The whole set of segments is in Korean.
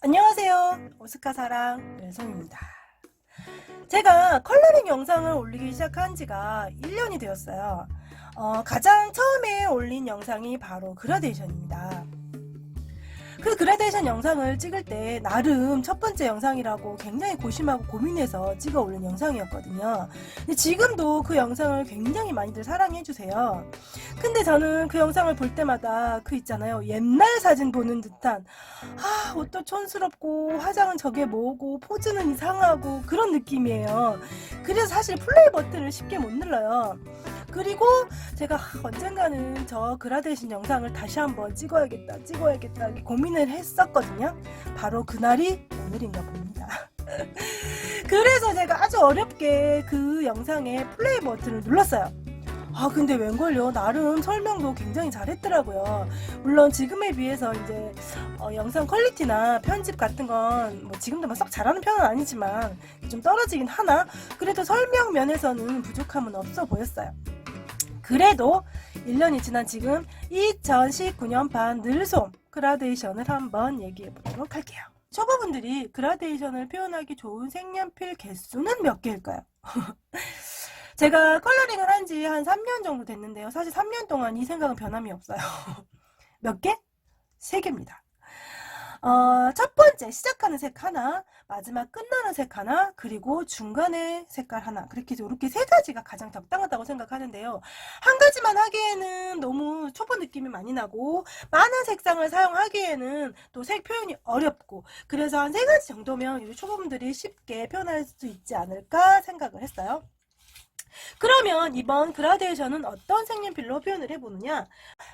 안녕하세요. 오스카사랑 멜솜입니다. 제가 컬러링 영상을 올리기 시작한 지가 1년이 되었어요. 가장 처음에 올린 영상이 바로 그라데이션입니다. 그 그라데이션 영상을 찍을 때 나름 첫 번째 영상이라고 굉장히 고심하고 고민해서 찍어 올린 영상이었거든요. 근데 지금도 그 영상을 굉장히 많이들 사랑해 주세요. 근데 저는 그 영상을 볼 때마다 그 있잖아요. 옛날 사진 보는 듯한 옷도 촌스럽고 화장은 저게 뭐고 포즈는 이상하고 그런 느낌이에요. 그래서 사실 플레이 버튼을 쉽게 못 눌러요. 그리고 제가 언젠가는 저 그라데이션 영상을 다시 한번 찍어야겠다 이렇게 고민을 했었거든요. 바로 그날이 오늘인가 봅니다. 그래서 제가 아주 어렵게 그 영상에 플레이 버튼을 눌렀어요. 근데 웬걸요, 나름 설명도 굉장히 잘했더라고요. 물론 지금에 비해서 이제 영상 퀄리티나 편집 같은 건 뭐 지금도 막 썩 잘하는 편은 아니지만 좀 떨어지긴 하나, 그래도 설명 면에서는 부족함은 없어 보였어요. 그래도 1년이 지난 지금 2019년판 늘솜 그라데이션을 한번 얘기해 보도록 할게요. 초보분들이 그라데이션을 표현하기 좋은 색연필 개수는 몇 개일까요? 제가 컬러링을 한 지 한 3년 정도 됐는데요. 사실 3년 동안 이 생각은 변함이 없어요. 몇 개? 3개입니다. 첫 번째 시작하는 색 하나, 마지막 끝나는 색 하나, 그리고 중간에 색깔 하나, 그렇게 이렇게 3가지가 가장 적당하다고 생각하는데요. 한 가지만 하기에는 너무 초보 느낌이 많이 나고 많은 색상을 사용하기에는 또 색 표현이 어렵고, 그래서 한 3가지 정도면 초보분들이 쉽게 표현할 수 있지 않을까 생각을 했어요. 그러면 이번 그라데이션은 어떤 색연필로 표현을 해보느냐,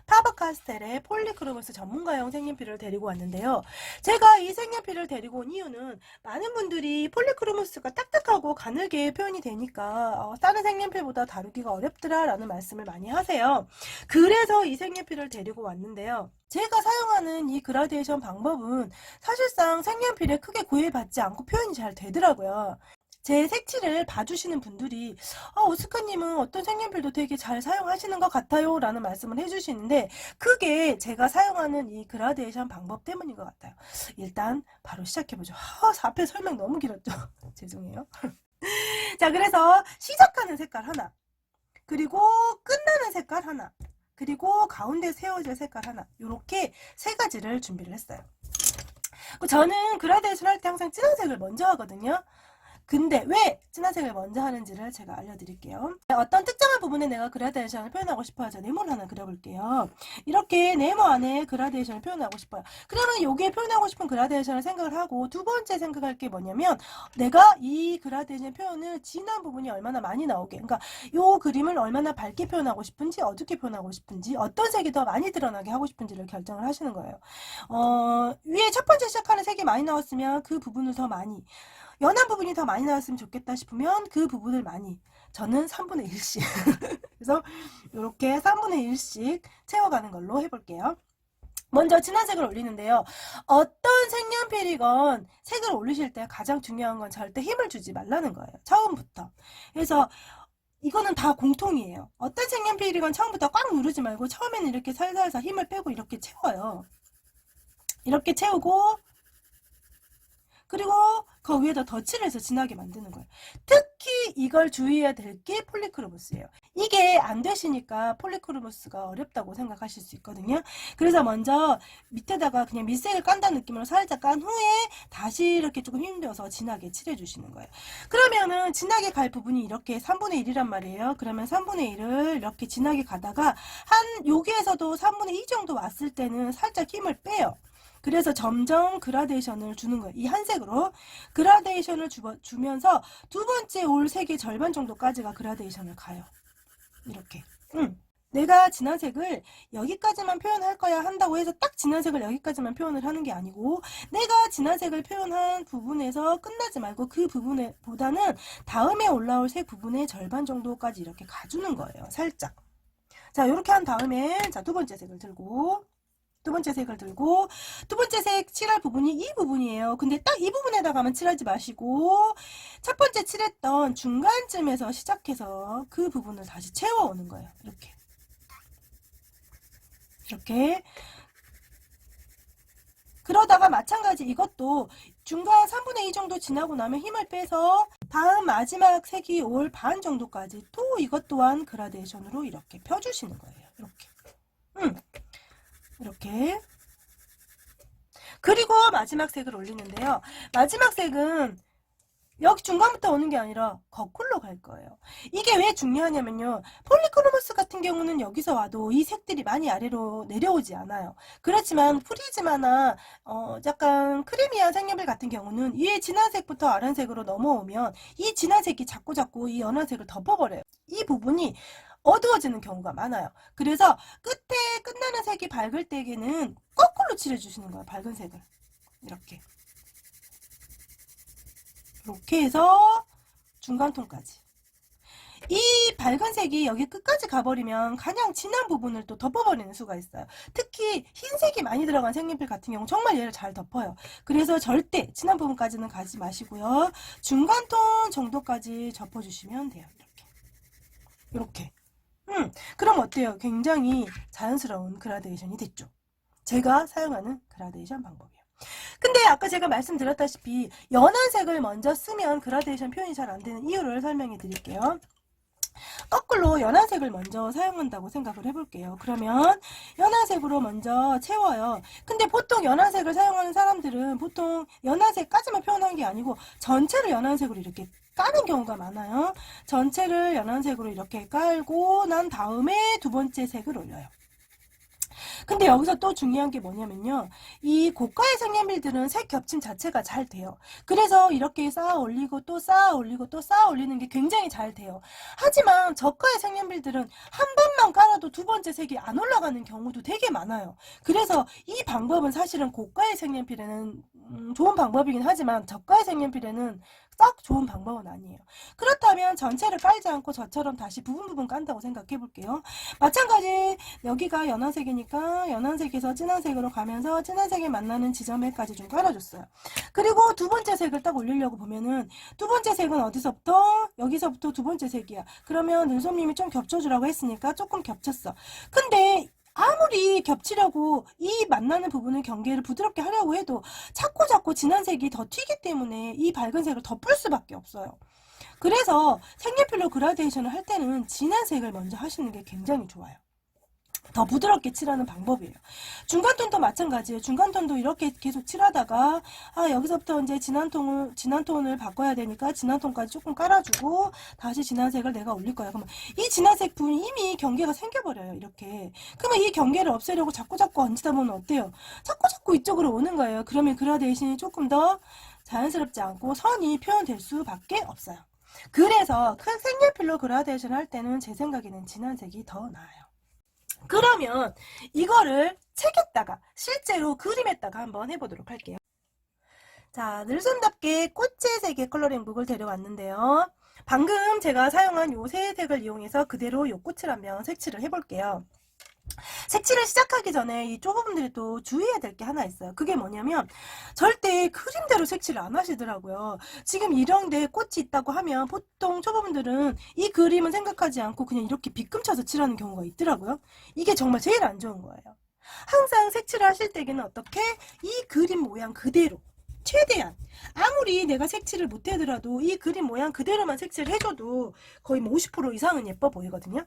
파버카스텔의 폴리크로머스 전문가용 색연필을 데리고 왔는데요. 제가 이 색연필을 데리고 온 이유는 많은 분들이 폴리크로머스가 딱딱하고 가늘게 표현이 되니까 다른 색연필보다 다루기가 어렵더라 라는 말씀을 많이 하세요. 그래서 이 색연필을 데리고 왔는데요. 제가 사용하는 이 그라데이션 방법은 사실상 색연필에 크게 구애받지 않고 표현이 잘 되더라고요. 제 색칠을 봐주시는 분들이 오스카님은 어떤 색연필도 되게 잘 사용하시는 것 같아요 라는 말씀을 해주시는데, 그게 제가 사용하는 이 그라데이션 방법 때문인 것 같아요. 일단 바로 시작해보죠. 앞에 설명 너무 길었죠? 죄송해요. 자, 그래서 시작하는 색깔 하나, 그리고 끝나는 색깔 하나, 그리고 가운데 세워질 색깔 하나, 이렇게 3가지를 준비를 했어요. 저는 그라데이션 할 때 항상 진한 색을 먼저 하거든요. 근데 왜 진한 색을 먼저 하는지를 제가 알려드릴게요. 어떤 특정한 부분에 내가 그라데이션을 표현하고 싶어요. 자, 네모를 하나 그려볼게요. 이렇게 네모 안에 그라데이션을 표현하고 싶어요. 그러면 여기에 표현하고 싶은 그라데이션을 생각을 하고, 두 번째 생각할 게 뭐냐면, 내가 이 그라데이션 표현을 진한 부분이 얼마나 많이 나오게, 그러니까 이 그림을 얼마나 밝게 표현하고 싶은지, 어둡게 표현하고 싶은지, 어떤 색이 더 많이 드러나게 하고 싶은지를 결정을 하시는 거예요. 위에 첫 번째 시작하는 색이 많이 나왔으면 그 부분을 더 많이, 연한 부분이 더 많이 나왔으면 좋겠다 싶으면 그 부분을 많이, 저는 3분의 1씩 그래서 이렇게 3분의 1씩 채워가는 걸로 해볼게요. 먼저 진한 색을 올리는데요. 어떤 색연필이건 색을 올리실 때 가장 중요한 건 절대 힘을 주지 말라는 거예요. 처음부터. 그래서 이거는 다 공통이에요. 어떤 색연필이건 처음부터 꽉 누르지 말고 처음에는 이렇게 살살살 힘을 빼고 이렇게 채워요. 이렇게 채우고, 그리고 그 위에다 덧칠을 해서 진하게 만드는 거예요. 특히 이걸 주의해야 될 게 폴리크로머스예요. 이게 안 되시니까 폴리크로머스가 어렵다고 생각하실 수 있거든요. 그래서 먼저 밑에다가 그냥 밑색을 깐다는 느낌으로 살짝 깐 후에 다시 이렇게 조금 힘줘서 진하게 칠해 주시는 거예요. 그러면은 진하게 갈 부분이 이렇게 3분의 1이란 말이에요. 그러면 3분의 1을 이렇게 진하게 가다가 한 여기에서도 3분의 2 정도 왔을 때는 살짝 힘을 빼요. 그래서 점점 그라데이션을 주는 거예요. 이 한 색으로 그라데이션을 주면서 두 번째 올 색의 절반 정도까지가 그라데이션을 가요. 이렇게. 내가 진한 색을 여기까지만 표현할 거야 한다고 해서 딱 진한 색을 여기까지만 표현을 하는 게 아니고, 내가 진한 색을 표현한 부분에서 끝나지 말고 그 부분에 보다는 다음에 올라올 색 부분의 절반 정도까지 이렇게 가주는 거예요. 살짝. 자, 이렇게 한 다음에 자, 두 번째 색을 들고, 두 번째 색 칠할 부분이 이 부분이에요. 근데 딱 이 부분에다가만 칠하지 마시고 첫 번째 칠했던 중간쯤에서 시작해서 그 부분을 다시 채워오는 거예요. 이렇게 그러다가 마찬가지 이것도 중간 3분의 2 정도 지나고 나면 힘을 빼서 다음 마지막 색이 올 반 정도까지 또 이것 또한 그라데이션으로 이렇게 펴주시는 거예요. 이렇게. 이렇게. 그리고 마지막 색을 올리는데요. 마지막 색은 여기 중간부터 오는 게 아니라 거꾸로 갈 거예요. 이게 왜 중요하냐면요. 폴리크로머스 같은 경우는 여기서 와도 이 색들이 많이 아래로 내려오지 않아요. 그렇지만 프리즈마나 약간 크리미한 색연필 같은 경우는 이 진한 색부터 아란 색으로 넘어오면 이 진한 색이 자꾸자꾸 이 연한 색을 덮어버려요. 이 부분이 어두워지는 경우가 많아요. 그래서 끝에 끝나는 색이 밝을 때에는 거꾸로 칠해주시는 거예요. 밝은 색을. 이렇게. 이렇게 해서 중간톤까지. 이 밝은 색이 여기 끝까지 가버리면 가장 진한 부분을 또 덮어버리는 수가 있어요. 특히 흰색이 많이 들어간 색연필 같은 경우 정말 얘를 잘 덮어요. 그래서 절대 진한 부분까지는 가지 마시고요. 중간톤 정도까지 접어주시면 돼요. 이렇게. 그럼 어때요? 굉장히 자연스러운 그라데이션이 됐죠. 제가 사용하는 그라데이션 방법이에요. 근데 아까 제가 말씀드렸다시피 연한 색을 먼저 쓰면 그라데이션 표현이 잘 안되는 이유를 설명해 드릴게요. 거꾸로 연한 색을 먼저 사용한다고 생각을 해볼게요. 그러면 연한 색으로 먼저 채워요. 근데 보통 연한 색을 사용하는 사람들은 보통 연한 색까지만 표현하는 게 아니고 전체를 연한 색으로 이렇게 까는 경우가 많아요. 전체를 연한 색으로 이렇게 깔고 난 다음에 두 번째 색을 올려요. 근데 여기서 또 중요한 게 뭐냐면요. 이 고가의 색연필들은 색 겹침 자체가 잘 돼요. 그래서 이렇게 쌓아 올리고 또 쌓아 올리고 또 쌓아 올리는 게 굉장히 잘 돼요. 하지만 저가의 색연필들은 한 번만 깔아도 두 번째 색이 안 올라가는 경우도 되게 많아요. 그래서 이 방법은 사실은 고가의 색연필에는 좋은 방법이긴 하지만 저가의 색연필에는 썩 좋은 방법은 아니에요. 그렇다면 전체를 깔지 않고 저처럼 다시 부분 깐다고 생각해 볼게요. 마찬가지 여기가 연한색이니까 연한색에서 진한색으로 가면서 진한색에 만나는 지점에까지 좀 깔아줬어요. 그리고 두 번째 색을 딱 올리려고 보면은 두 번째 색은 어디서부터? 여기서부터 두 번째 색이야. 그러면 눈썹님이 좀 겹쳐주라고 했으니까 조금 겹쳤어. 근데 아무리 겹치려고 이 만나는 부분을 경계를 부드럽게 하려고 해도 자꾸 진한 색이 더 튀기 때문에 이 밝은 색을 덮을 수밖에 없어요. 그래서 색연필로 그라데이션을 할 때는 진한 색을 먼저 하시는 게 굉장히 좋아요. 더 부드럽게 칠하는 방법이에요. 중간톤도 마찬가지예요. 중간톤도 이렇게 계속 칠하다가 여기서부터 이제 진한 톤을 바꿔야 되니까 진한 톤까지 조금 깔아주고 다시 진한 색을 내가 올릴 거야. 그러면 이 진한 색 부분이 이미 경계가 생겨버려요. 이렇게. 그러면 이 경계를 없애려고 자꾸 얹다 보면 어때요? 자꾸 이쪽으로 오는 거예요. 그러면 그라데이션이 조금 더 자연스럽지 않고 선이 표현될 수밖에 없어요. 그래서 색연필로 그라데이션 할 때는 제 생각에는 진한 색이 더 나아요. 그러면 이거를 책에다가 실제로 그림에다가 한번 해보도록 할게요. 자, 늘손답게 꽃의 색의 컬러링북을 데려왔는데요. 방금 제가 사용한 요 세 색을 이용해서 그대로 요 꽃을 한번 색칠을 해볼게요. 색칠을 시작하기 전에 이 부분들이 또 주의해야 될 게 하나 있어요. 그게 뭐냐면 절대 그림대로 색칠을 안 하시더라고요. 지금 이런 데 꽃이 있다고 하면 보통 초보분들은 이 그림은 생각하지 않고 그냥 이렇게 빗금쳐서 칠하는 경우가 있더라고요. 이게 정말 제일 안 좋은 거예요. 항상 색칠을 하실 때에는 어떻게 이 그림 모양 그대로 최대한 아무리 내가 색칠을 못하더라도 이 그림 모양 그대로만 색칠을 해줘도 거의 50% 이상은 예뻐 보이거든요.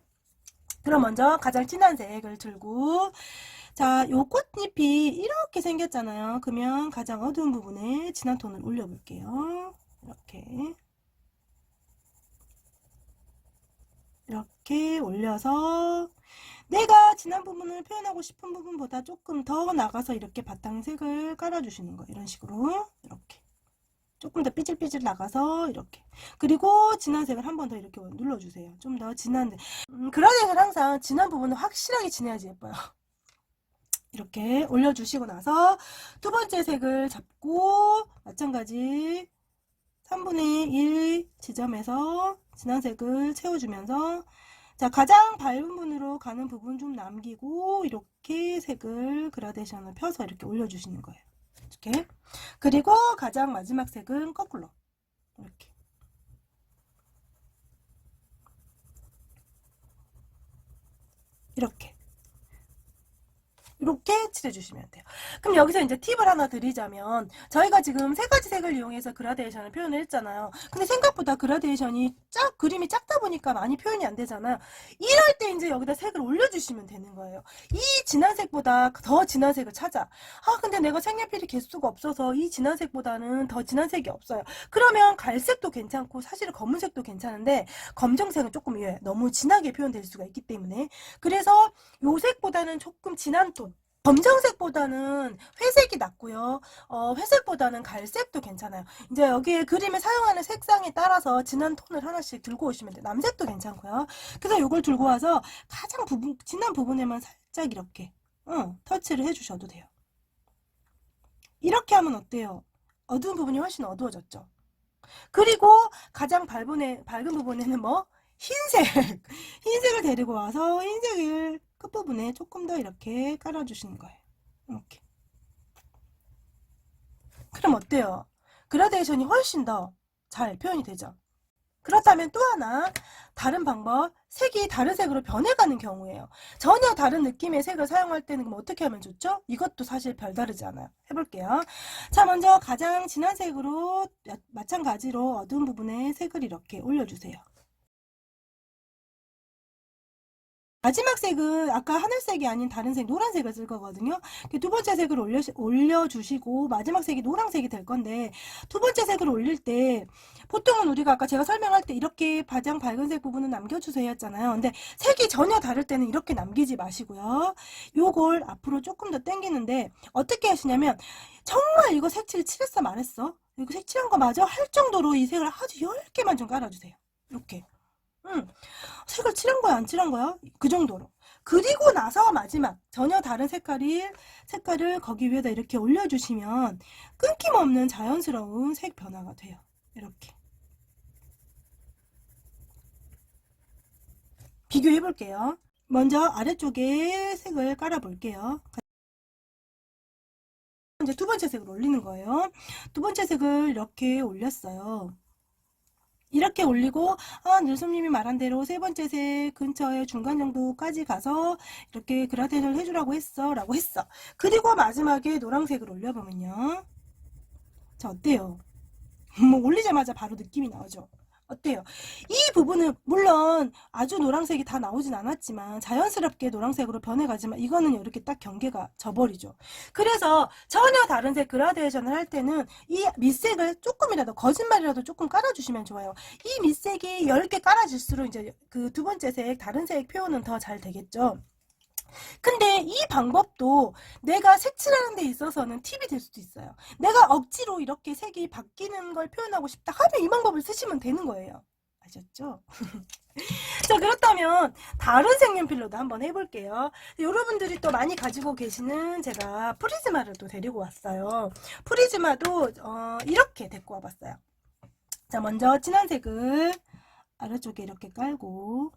그럼 먼저 가장 진한 색을 들고 자, 요 꽃잎이 이렇게 생겼잖아요. 그러면 가장 어두운 부분에 진한 톤을 올려볼게요. 이렇게 올려서 내가 진한 부분을 표현하고 싶은 부분보다 조금 더 나가서 이렇게 바탕색을 깔아주시는 거예요. 이런 식으로 이렇게 조금 더 삐질삐질 나가서 이렇게 그리고 진한 색을 한 번 더 이렇게 눌러주세요. 좀 더 진한 그라데이션 항상 진한 부분은 확실하게 진해야지 예뻐요. 이렇게 올려주시고 나서 두 번째 색을 잡고 마찬가지 3분의 1 지점에서 진한 색을 채워주면서 자, 가장 밝은 분으로 가는 부분 좀 남기고 이렇게 색을 그라데이션을 펴서 이렇게 올려주시는 거예요. 이렇게. 그리고 가장 마지막 색은 거꾸로 이렇게 이렇게 칠해주시면 돼요. 그럼 여기서 이제 팁을 하나 드리자면, 저희가 지금 세 가지 색을 이용해서 그라데이션을 표현을 했잖아요. 근데 생각보다 그라데이션이 그림이 작다 보니까 많이 표현이 안 되잖아요. 이럴 때 이제 여기다 색을 올려주시면 되는 거예요. 이 진한 색보다 더 진한 색을 찾아. 근데 내가 색연필이 개수가 없어서 이 진한 색보다는 더 진한 색이 없어요. 그러면 갈색도 괜찮고, 사실은 검은색도 괜찮은데, 검정색은 조금 너무 진하게 표현될 수가 있기 때문에. 그래서 요 색보다는 조금 진한 톤, 검정색보다는 회색이 낫고요. 회색보다는 갈색도 괜찮아요. 이제 여기에 그림에 사용하는 색상에 따라서 진한 톤을 하나씩 들고 오시면 돼요. 남색도 괜찮고요. 그래서 이걸 들고 와서 가장 진한 부분에만 살짝 이렇게 터치를 해주셔도 돼요. 이렇게 하면 어때요? 어두운 부분이 훨씬 어두워졌죠. 그리고 가장 밝은 부분에는 뭐? 흰색! 흰색을 데리고 와서 흰색을 끝부분에 조금 더 이렇게 깔아주시는 거예요. 이렇게. 그럼 어때요? 그라데이션이 훨씬 더 잘 표현이 되죠. 그렇다면 또 하나 다른 방법, 색이 다른 색으로 변해가는 경우에요. 전혀 다른 느낌의 색을 사용할 때는 그럼 어떻게 하면 좋죠? 이것도 사실 별다르지 않아요. 해볼게요. 자, 먼저 가장 진한 색으로 마찬가지로 어두운 부분에 색을 이렇게 올려주세요. 마지막 색은 아까 하늘색이 아닌 다른 색 노란색을 쓸 거거든요. 두 번째 색을 올려주시고 마지막 색이 노란색이 될 건데, 두 번째 색을 올릴 때 보통은 우리가 아까 제가 설명할 때 이렇게 가장 밝은 색 부분은 남겨주세요 했잖아요. 근데 색이 전혀 다를 때는 이렇게 남기지 마시고요. 요걸 앞으로 조금 더 당기는데 어떻게 하시냐면, 정말 이거 색칠 칠했어 말했어? 이거 색칠한 거 맞아? 할 정도로 이 색을 아주 얇게만 좀 깔아주세요. 이렇게. 색을 칠한 거야 안 칠한 거야? 그 정도로. 그리고 나서 마지막 전혀 다른 색깔을 거기 위에다 이렇게 올려주시면 끊김없는 자연스러운 색 변화가 돼요. 이렇게 비교해 볼게요. 먼저 아래쪽에 색을 깔아 볼게요. 이제 두 번째 색을 올리는 거예요. 두 번째 색을 이렇게 올렸어요. 이렇게 올리고 늘솜님이 말한 대로 세 번째 색 근처에 중간 정도까지 가서 이렇게 그라데이션을 해주라고 했어 라고 했어. 그리고 마지막에 노란색을 올려보면요, 자 어때요? 뭐 올리자마자 바로 느낌이 나오죠. 어때요? 이 부분은 물론 아주 노란색이 다 나오진 않았지만 자연스럽게 노란색으로 변해가지만 이거는 이렇게 딱 경계가 져버리죠. 그래서 전혀 다른 색 그라데이션을 할 때는 이 밑색을 조금이라도 거짓말이라도 조금 깔아주시면 좋아요. 이 밑색이 10개 깔아질수록 이제 그 두 번째 색 다른 색 표현은 더 잘 되겠죠. 근데 이 방법도 내가 색칠하는 데 있어서는 팁이 될 수도 있어요. 내가 억지로 이렇게 색이 바뀌는 걸 표현하고 싶다 하면 이 방법을 쓰시면 되는 거예요. 아셨죠? 자, 그렇다면 다른 색연필로도 한번 해볼게요. 여러분들이 또 많이 가지고 계시는 제가 프리즈마를 또 데리고 왔어요. 프리즈마도 이렇게 데리고 와봤어요. 자, 먼저 진한 색을 아래쪽에 이렇게 깔고,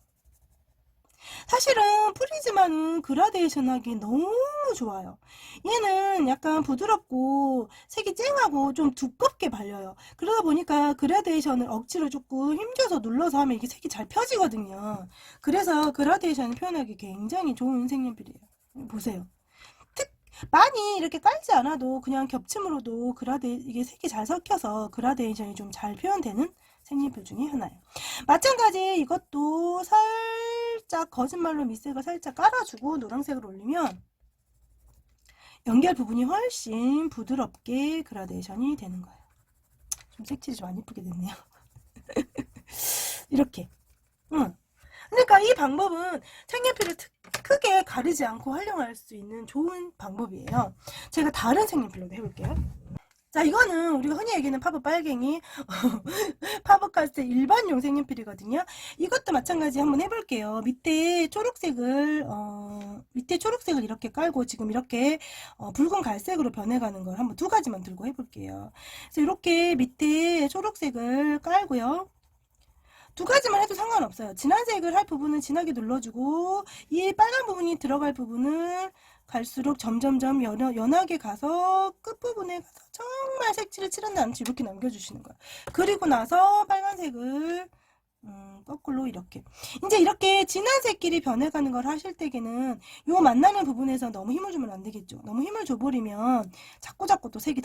사실은 프리즈마는 그라데이션 하기 너무 좋아요. 얘는 약간 부드럽고 색이 쨍하고 좀 두껍게 발려요. 그러다 보니까 그라데이션을 억지로 조금 힘줘서 눌러서 하면 이게 색이 잘 펴지거든요. 그래서 그라데이션을 표현하기 굉장히 좋은 색연필이에요. 보세요. 많이 이렇게 깔지 않아도 그냥 겹침으로도 이게 색이 잘 섞여서 그라데이션이 좀 잘 표현되는 색연필 중에 하나예요. 마찬가지 이것도 살짝 거짓말로 밑색을 살짝 깔아주고 노란색을 올리면 연결 부분이 훨씬 부드럽게 그라데이션이 되는 거예요. 좀 색칠이 좀 안 예쁘게 됐네요. 이렇게. 그러니까 이 방법은 색연필을 크게 가리지 않고 활용할 수 있는 좋은 방법이에요. 제가 다른 색연필로도 해볼게요. 자, 이거는 우리가 흔히 얘기하는 파브 빨갱이 파브카스텔 일반용 색연필이거든요. 이것도 마찬가지 한번 해볼게요. 밑에 초록색을 이렇게 깔고 지금 이렇게 붉은 갈색으로 변해가는 걸 한번 두 가지만 들고 해볼게요. 그래서 이렇게 밑에 초록색을 깔고요. 두 가지만 해도 상관없어요. 진한 색을 할 부분은 진하게 눌러주고 이 빨간 부분이 들어갈 부분은 갈수록 점점점 연하게 가서 끝부분에 가서 정말 색칠을 칠한다 않지 이렇게 남겨주시는 거예요. 그리고 나서 빨간색을 거꾸로 이렇게. 이제 이렇게 진한 색끼리 변해가는 걸 하실 때에는 요 만나는 부분에서 너무 힘을 주면 안 되겠죠. 너무 힘을 줘버리면 자꾸 또 색이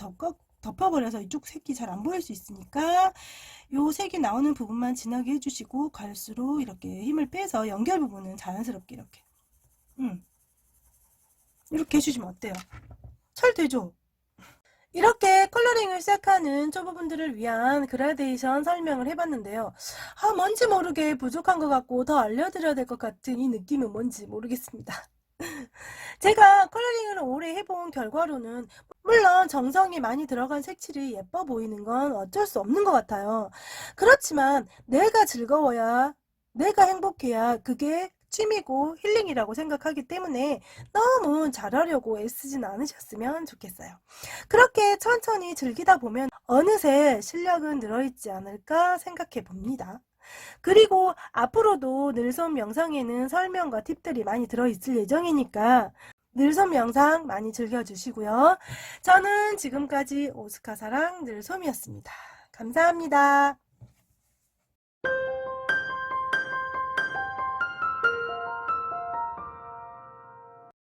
덮어버려서 이쪽 색이 잘 안 보일 수 있으니까 요 색이 나오는 부분만 진하게 해주시고 갈수록 이렇게 힘을 빼서 연결 부분은 자연스럽게 이렇게 이렇게 해주시면 어때요? 잘 되죠? 이렇게 컬러링을 시작하는 초보분들을 위한 그라데이션 설명을 해봤는데요. 뭔지 모르게 부족한 것 같고 더 알려드려야 될 것 같은 이 느낌은 뭔지 모르겠습니다. 제가 컬러링을 오래 해본 결과로는 물론 정성이 많이 들어간 색칠이 예뻐 보이는 건 어쩔 수 없는 것 같아요. 그렇지만 내가 즐거워야, 내가 행복해야 그게 취미고 힐링이라고 생각하기 때문에 너무 잘하려고 애쓰진 않으셨으면 좋겠어요. 그렇게 천천히 즐기다 보면 어느새 실력은 늘어있지 않을까 생각해 봅니다. 그리고 앞으로도 늘솜 영상에는 설명과 팁들이 많이 들어있을 예정이니까 늘솜 영상 많이 즐겨주시고요. 저는 지금까지 오스카사랑 늘솜이었습니다. 감사합니다.